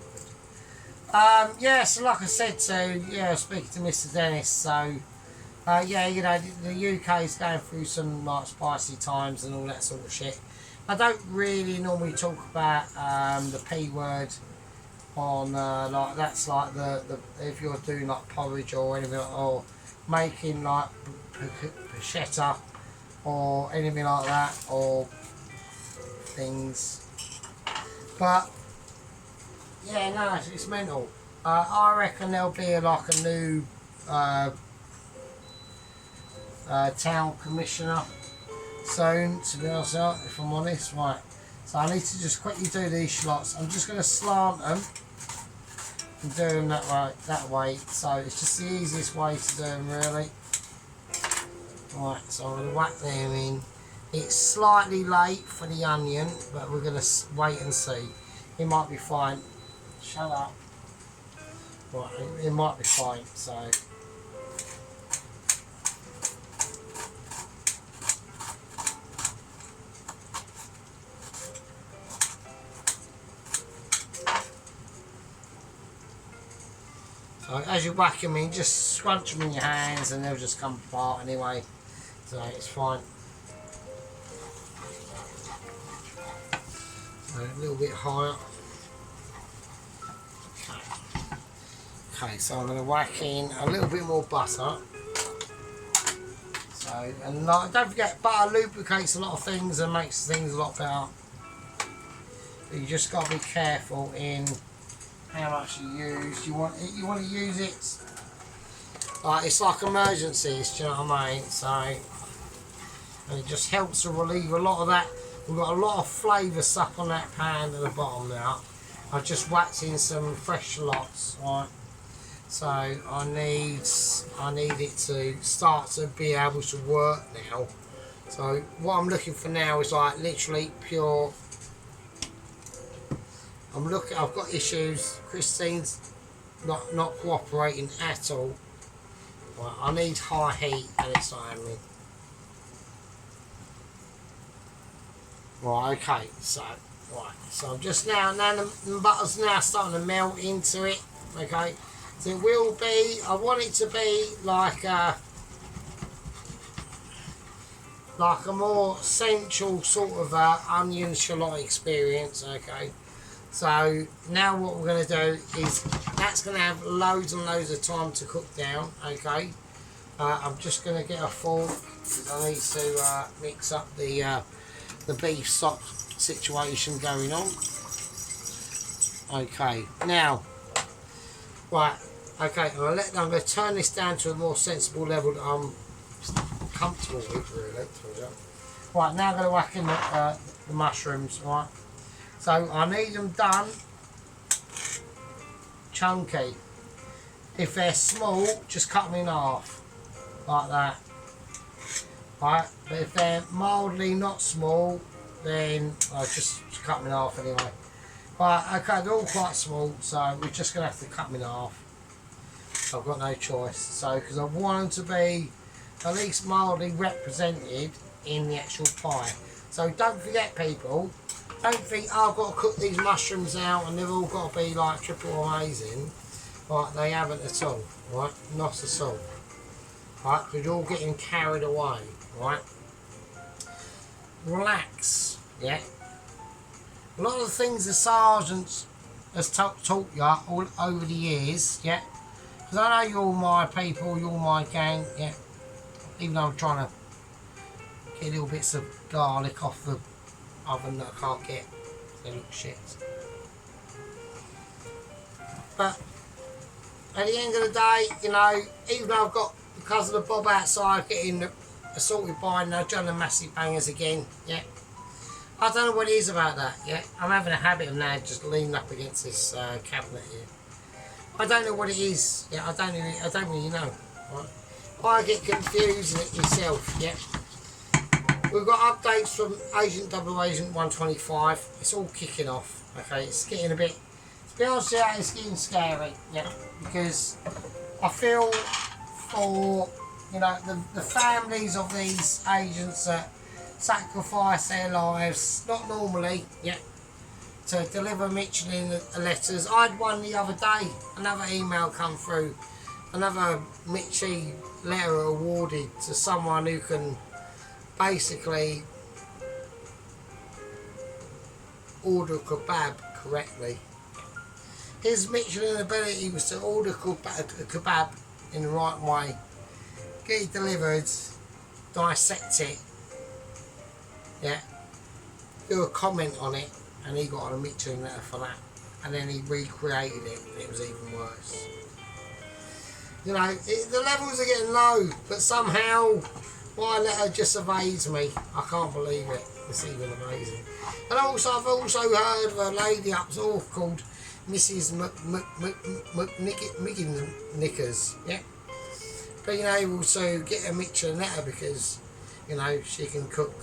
Speaker 1: good. Yeah, so like I said speaking to Mr. Dennis. So yeah, you know, the UK is going through some like spicy times and all that sort of shit. I don't really normally talk about the P word on like that's like the if you're doing like porridge or anything like, or making like bruschetta or anything like that, or things, but yeah, no, it's mental. I reckon there'll be like a new town commissioner soon, to be honest, if I'm honest. Right, so I need to just quickly do these shallots. I'm just going to slant them and do them that way, so it's just the easiest way to do them, really. Right, so I'm going to whack them in. It's slightly late for the onion, but we're going to wait and see. It might be fine. Shut up. Right, it might be fine, so. So as you whack them in, just scrunch them in your hands and they'll just come apart anyway. So it's fine. So a little bit higher. Okay, so I'm going to whack in a little bit more butter. So, and don't forget, butter lubricates a lot of things and makes things a lot better. But you just got to be careful in how much you use. You want to use it. It's like emergencies. Do you know what I mean? So, and it just helps to relieve a lot of that. We've got a lot of flavour stuck on that pan at the bottom now. I've just whacked in some fresh lots, right? So I need it to start to be able to work now. So what I'm looking for now is like literally pure. I've got issues. Christine's not cooperating at all. Right, I need high heat and it's not happening. Right, okay, so I'm just now the butter's now starting to melt into it. Okay. So it will be, I want it to be like a more sensual sort of onion shallot experience, okay? So now what we're going to do is, that's going to have loads and loads of time to cook down, okay? I'm just going to get a fork, because I need to mix up the beef stock situation going on. Okay, now, right, okay, I'm going to turn this down to a more sensible level that I'm comfortable with, really. Right, now I'm going to whack in the mushrooms, right? So I need them done chunky. If they're small, just cut them in half, like that. Right, but if they're mildly not small, then I just cut them in half anyway. Right, okay, they're all quite small, so we're just going to have to cut them in half. I've got no choice. So, because I want them to be at least mildly represented in the actual pie. So don't forget, people, don't think, oh, I've got to cook these mushrooms out and they've all got to be like triple amazing. Right, they haven't at all, right? Not at all. Right, because you're all getting carried away, right? Relax, yeah? A lot of the things the sergeant has taught you all over the years, yeah? Because I know you're my people, you're my gang, yeah? Even though I'm trying to get little bits of garlic off the oven that I can't get. They look shit. But at the end of the day, you know, even though I've got the cousin of Bob outside getting assaulted by no John and Massive Bangers again, yeah? I don't know what it is about that, yeah? I'm having a habit of now just leaning up against this cabinet here. I don't know what it is, yeah? I don't really know, right? I get confused in it myself, yeah? We've got updates from Agent 125. It's all kicking off, okay? It's getting a bit, to be honest with you, it's getting scary, yeah? Because I feel for, you know, the families of these agents that sacrifice their lives, not normally, yeah, to deliver Michelin letters. I had one the other day, another email come through, another Mitchie letter awarded to someone who can basically order kebab correctly. His Michelin ability was to order a kebab in the right way, get it delivered, dissect it, yeah, do a comment on it, and he got a Michelin letter for that, and then he recreated it and it was even worse. You know, the levels are getting low, but somehow my letter just evades me. I can't believe it. It's even amazing. And also, I've also heard of a lady up north called Mrs. Knickers, yeah, being able to get a Michelin letter because, you know, she can cook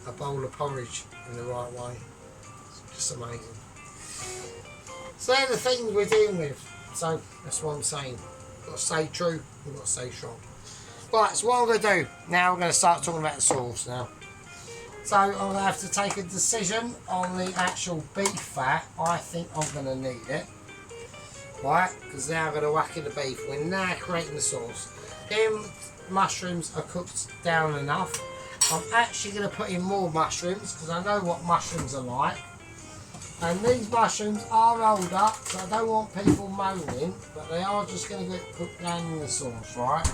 Speaker 1: a bowl of porridge in the right way. It's just amazing. So they're the things we're dealing with. So that's what I'm saying. Got to stay true, we've got to stay strong. Right, so what I'm going to do, now we're going to start talking about the sauce now. So I'm going to have to take a decision on the actual beef fat. I think I'm going to need it. right? Because now I'm going to whack in the beef. We're now creating the sauce. Them mushrooms are cooked down enough. I'm actually going to put in more mushrooms because I know what mushrooms are like. And these mushrooms are rolled up, so I don't want people moaning, but they are just going to get cooked down in the sauce, right?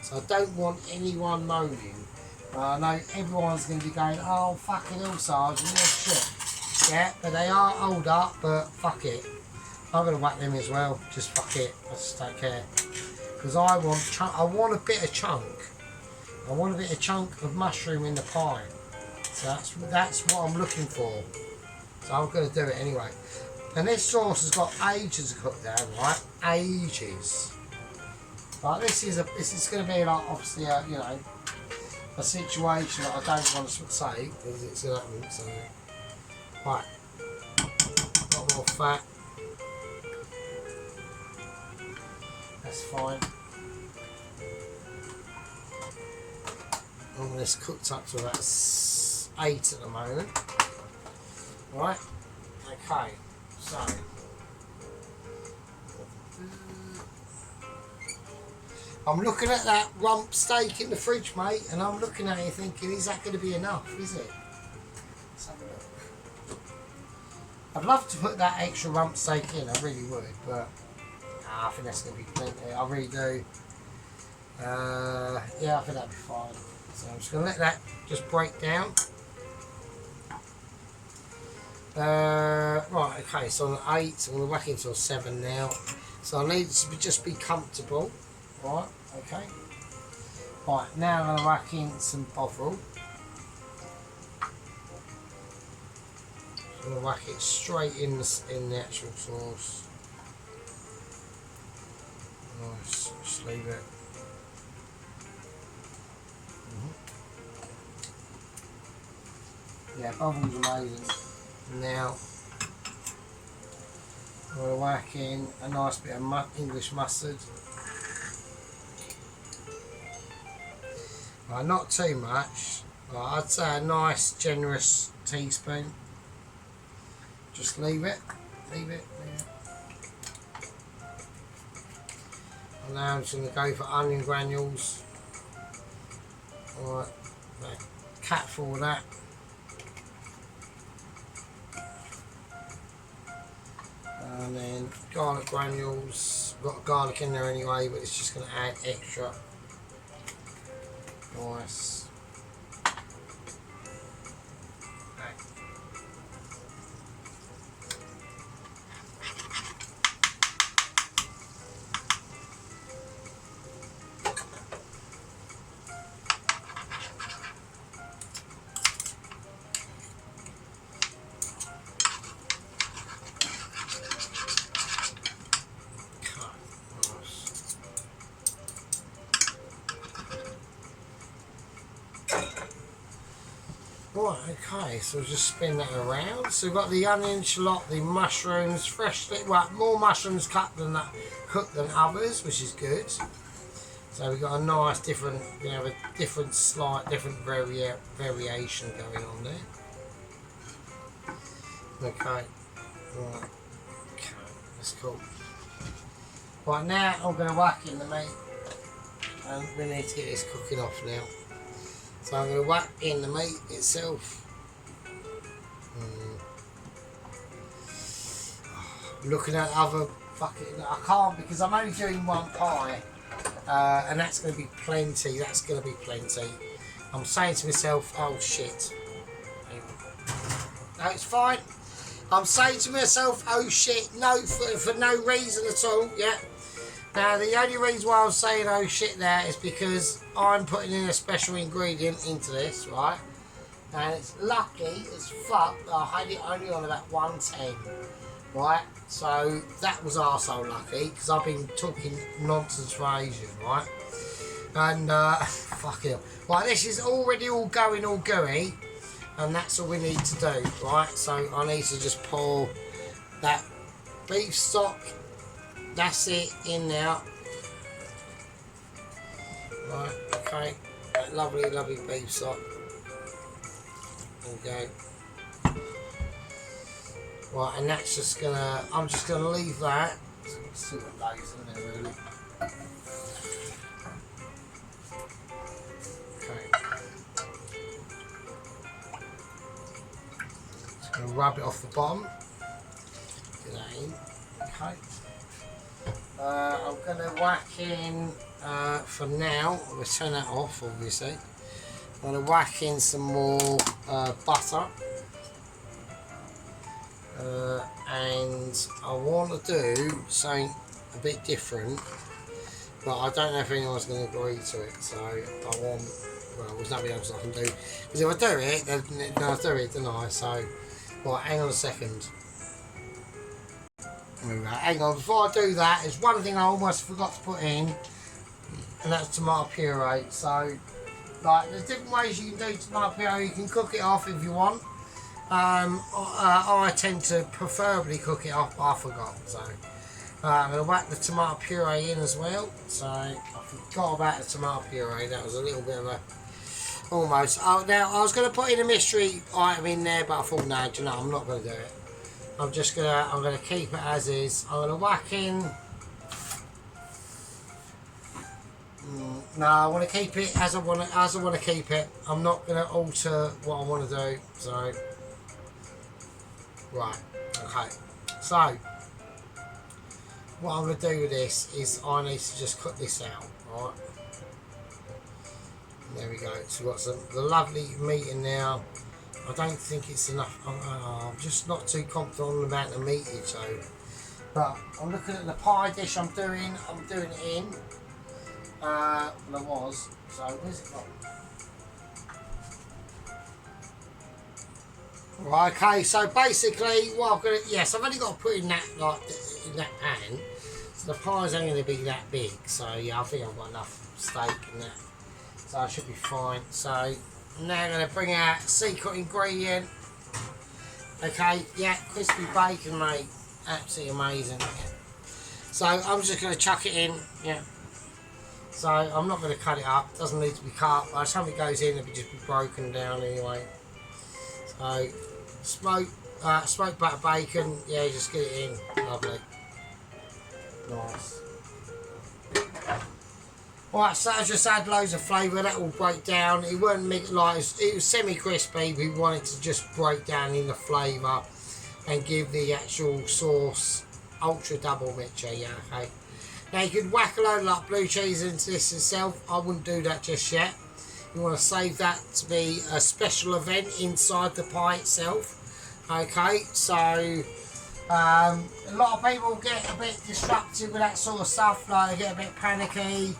Speaker 1: So I don't want anyone moaning. I know everyone's going to be going, oh fucking hell, Sarge, you're shit. Yeah, but they are old up, but fuck it. I'm going to whack them as well, just fuck it, I just don't care. Because I want a bit of chunk. I want a bit of chunk of mushroom in the pie. So that's what I'm looking for. So I'm going to do it anyway. And this sauce has got ages to cook down, right? Ages. But this is going to be like obviously you know, a situation that I don't want to say because it's going to happen. So right, got more fat. That's fine. And this cooked up to about 8 at the moment. Right, okay, so I'm looking at that rump steak in the fridge, mate, and I'm looking at it thinking, is that going to be enough, is it? Let's have a look. I'd love to put that extra rump steak in, I really would, but I think that's going to be plenty, I really do. Yeah, I think that'd be fine. So I'm just going to let that just break down. Right, okay, so on 8, I'm going to whack into a 7 now. So I need to just be comfortable. Right, okay. Right, now I'm going to whack in some bovril. I'm going to whack it straight in the actual sauce. Nice, just leave it. Yeah, bovril's amazing. Now, we're whacking a nice bit of English mustard. Not too much. I'd say a nice, generous teaspoon. Just leave it. Leave it. And now I'm just going to go for onion granules. Alright, cat for that. And then garlic granules. Got garlic in there anyway, but it's just going to add extra. Nice. Right, okay, so just spin that around. So we've got the onion, shallot, the mushrooms, freshly, well, more mushrooms cooked than others, which is good. So we've got a nice different, we have a different variation going on there. Okay, right, okay, that's cool. Right, now I'm going to whack in the meat, and we need to get this cooking off now. So I'm going to whack in the meat itself. Looking at other fucking... I can't because I'm only doing one pie. And that's going to be plenty. That's going to be plenty. I'm saying to myself, oh shit. No, it's fine. I'm saying to myself, oh shit. No, for no reason at all. Yeah. Now, the only reason why I'm saying oh shit there is because I'm putting in a special ingredient into this, right? And it's lucky as fuck that I had it only on about 110, right? So that was arsehole lucky because I've been talking nonsense for ages, right? And fuck it. Right, this is already all going all gooey, and that's all we need to do, right? So I need to just pour that beef stock. That's it in now. Right, okay. That lovely, lovely beef stock. There we go. Right, and that's just gonna, I'm just gonna leave that See what lays in there really. Okay. Just going to rub it off the bottom. Get that in. Okay. I'm going to whack in, for now, we'll turn that off obviously. I'm going to whack in some more butter. And I want to do something a bit different, but I don't know if anyone's going to agree to it, so I want, well, there's nothing else I can do, because if I do it, then I'll do it, don't I? So, right, hang on a second. Hang on, before I do that, there's one thing I almost forgot to put in, and that's tomato puree. So, like, there's different ways you can do tomato puree. You can cook it off if you want. I tend to preferably cook it off, but I forgot. So, I'm going to whack the tomato puree in as well. So, I forgot about the tomato puree. That was a little bit of a, almost. Oh, now, I was going to put in a mystery item in there, but I thought, no, do you know, I'm not going to do it. I'm going to keep it as is. I'm going to whack in. No, I want to keep it as I want to keep it. I'm not going to alter what I want to do. So, right, okay. So, what I'm going to do with this is I need to just cut this out. Right. There we go. So we've got the lovely meat in there. I don't think it's enough. I'm just not too confident on the amount of meatage, so. But I'm looking at the pie dish I'm doing it in. Well, I was. So where's it gone? Right, okay. So basically, what I've got to, yes, I've only got to put in that in that pan. So the pie's only going to be that big. So yeah, I think I've got enough steak in that. So I should be fine. So. Now I'm going to bring out secret ingredient. Okay, yeah, crispy bacon, mate. Absolutely amazing. So I'm just going to chuck it in. Yeah. So I'm not going to cut it up. Doesn't need to be cut. By the time it goes in, it'll just be broken down anyway. So smoked butter bacon. Yeah, just get it in. Lovely. Nice. Right, so I just add loads of flavour, that will break down. It weren't like, it was semi-crispy, we wanted to just break down in the flavour and give the actual sauce ultra double mixture, yeah, okay. Now you could whack a load of like blue cheese into this itself. I wouldn't do that just yet. You want to save that to be a special event inside the pie itself. Okay, so a lot of people get a bit disrupted with that sort of stuff, like they get a bit panicky.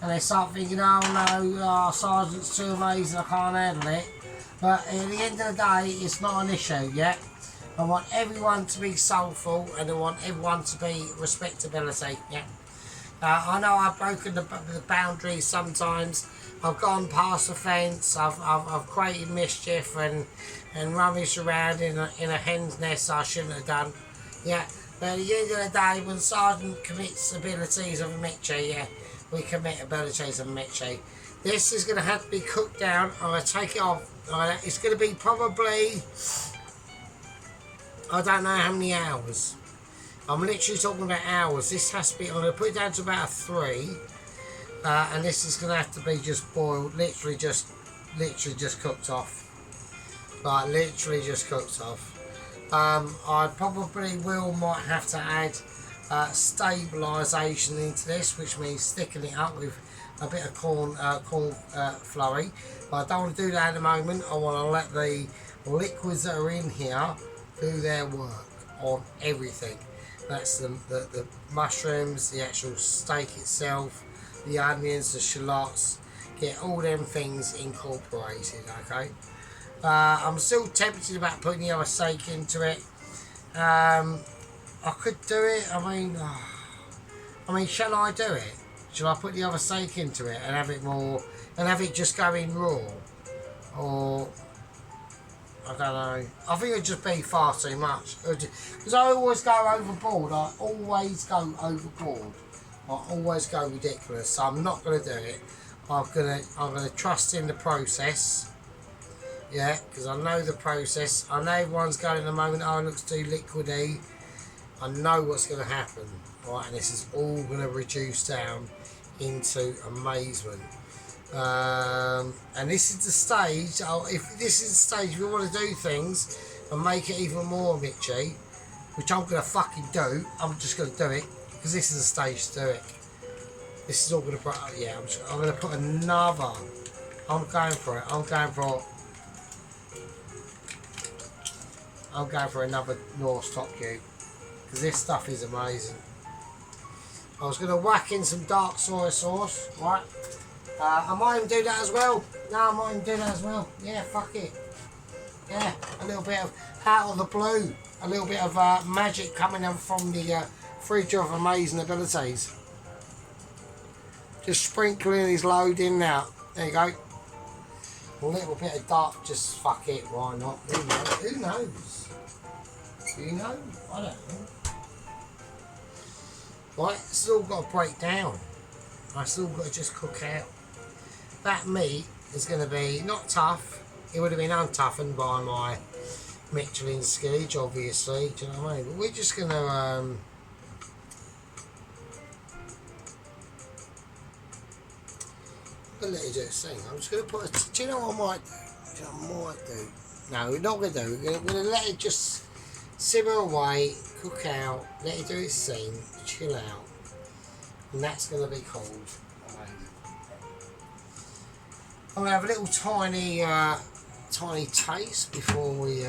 Speaker 1: And they start thinking, oh no, Sergeant's too amazing, I can't handle it. But at the end of the day, it's not an issue yet. I want everyone to be soulful and I want everyone to be respectability. Yeah. I know I've broken the boundaries sometimes. I've gone past the fence. I've created mischief and rummaged around in a hen's nest I shouldn't have done. Yeah. But at the end of the day, when Sergeant commits abilities of a mixture, yeah, we commit abilities of a mixture. This is going to have to be cooked down. I'm going to take it off. It's going to be probably, I don't know how many hours. I'm literally talking about hours. This has to be, I'm going to put it down to about a 3. And this is going to have to be just boiled, literally just cooked off. Like, literally just cooked off. I probably might have to add stabilisation into this, which means thickening it up with a bit of corn flurry. But I don't want to do that at the moment. I want to let the liquids that are in here do their work on everything. That's the mushrooms, the actual steak itself, the onions, the shallots. Get all them things incorporated, okay? I'm still tempted about putting the other steak into it. I could do it. I mean, shall I do it? Shall I put the other steak into it and have it more, and have it just go in raw, or I don't know. I think it'd just be far too much. Because I always go overboard. I always go ridiculous. So I'm not going to do it. I'm gonna trust in the process. Yeah, because I know the process. I know everyone's going at the moment, oh, it looks too liquidy. I know what's going to happen. right? And this is all going to reduce down into amazement. And this is the stage. If this is the stage, if you want to do things and make it even more Mitchy, which I'm going to fucking do, I'm just going to do it because this is the stage to do it. This is all going to put. Yeah, I'm going to put another. I'm going for it. I'm going for another Norse top cube because this stuff is amazing. I was going to whack in some dark soy sauce, right? I might even do that as well. No, I might even do that as well. Yeah, fuck it. Yeah, a little bit of out of the blue. A little bit of magic coming in from the fridge of amazing abilities. Just sprinkling his load in now. There you go. A little bit of dark, just fuck it, why not? Who knows? Who knows? Do you know? I don't know. Right, it's all got to break down. It's all got to just cook out. That meat is going to be not tough. It would have been untoughened by my Michelin skillage, obviously. Do you know what I mean? But we're just going to let it do its thing. I'm just going to put a... Do you know what I might do? No, we're not going to do. We're going to let it just simmer away, cook out, let it do its thing, chill out. And that's going to be cold. I'm going to have a little tiny taste before we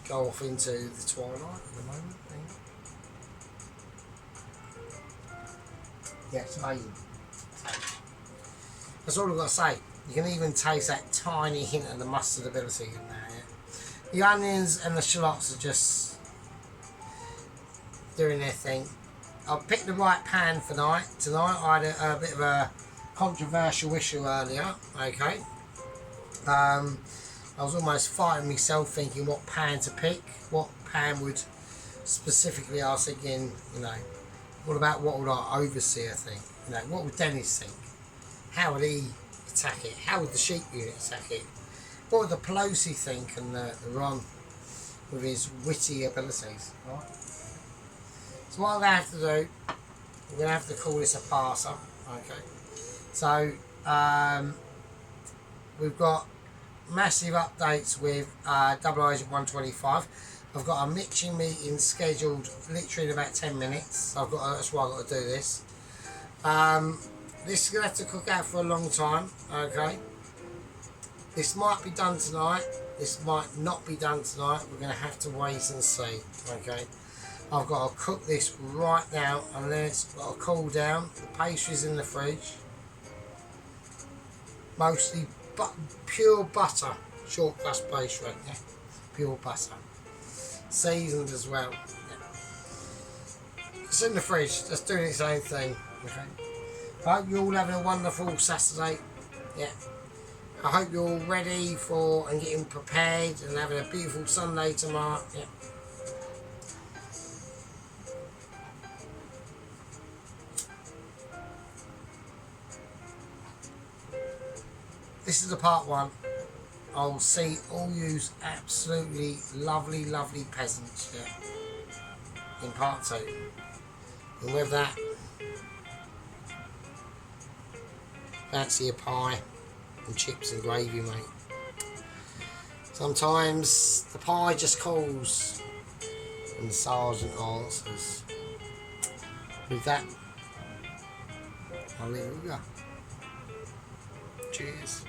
Speaker 1: go off into the twilight at the moment. Yeah, it's amazing. That's all I've got to say. You can even taste that tiny hint of the mustard ability in there. Yeah? The onions and the shallots are just doing their thing. I've picked the right pan for tonight. I had a bit of a controversial issue earlier. Okay. I was almost fighting myself thinking what pan to pick. What pan would specifically, I was thinking, you know, what would our overseer think? You know, what would Dennis think? How would he attack it? How would the sheep unit attack it? What would the Pelosi think and the Ron with his witty abilities? Right? So what I'm going to have to do, we're going to have to call this a passer. Okay. So we've got massive updates with Double Agent 125. I've got a mixing meeting scheduled literally in about 10 minutes. That's why I've got to do this. This is going to have to cook out for a long time. Okay. This might be done tonight. This might not be done tonight. We're going to have to wait and see. Okay. I've got to cook this right now and then it's got to cool down. The pastry's in the fridge. Mostly pure butter, short crust pastry, yeah. Pure butter. Seasoned as well. Yeah. It's in the fridge, just doing its own thing. Okay. I hope you're all having a wonderful Saturday. Yeah. I hope you're all ready for and getting prepared and having a beautiful Sunday tomorrow. Yeah. This is the part one. I'll see all yous absolutely lovely, lovely peasants here in part two. And with that, fancy a pie and chips and gravy, mate. Sometimes the pie just calls and the sergeant answers. With that, I'll leave it with you. Cheers.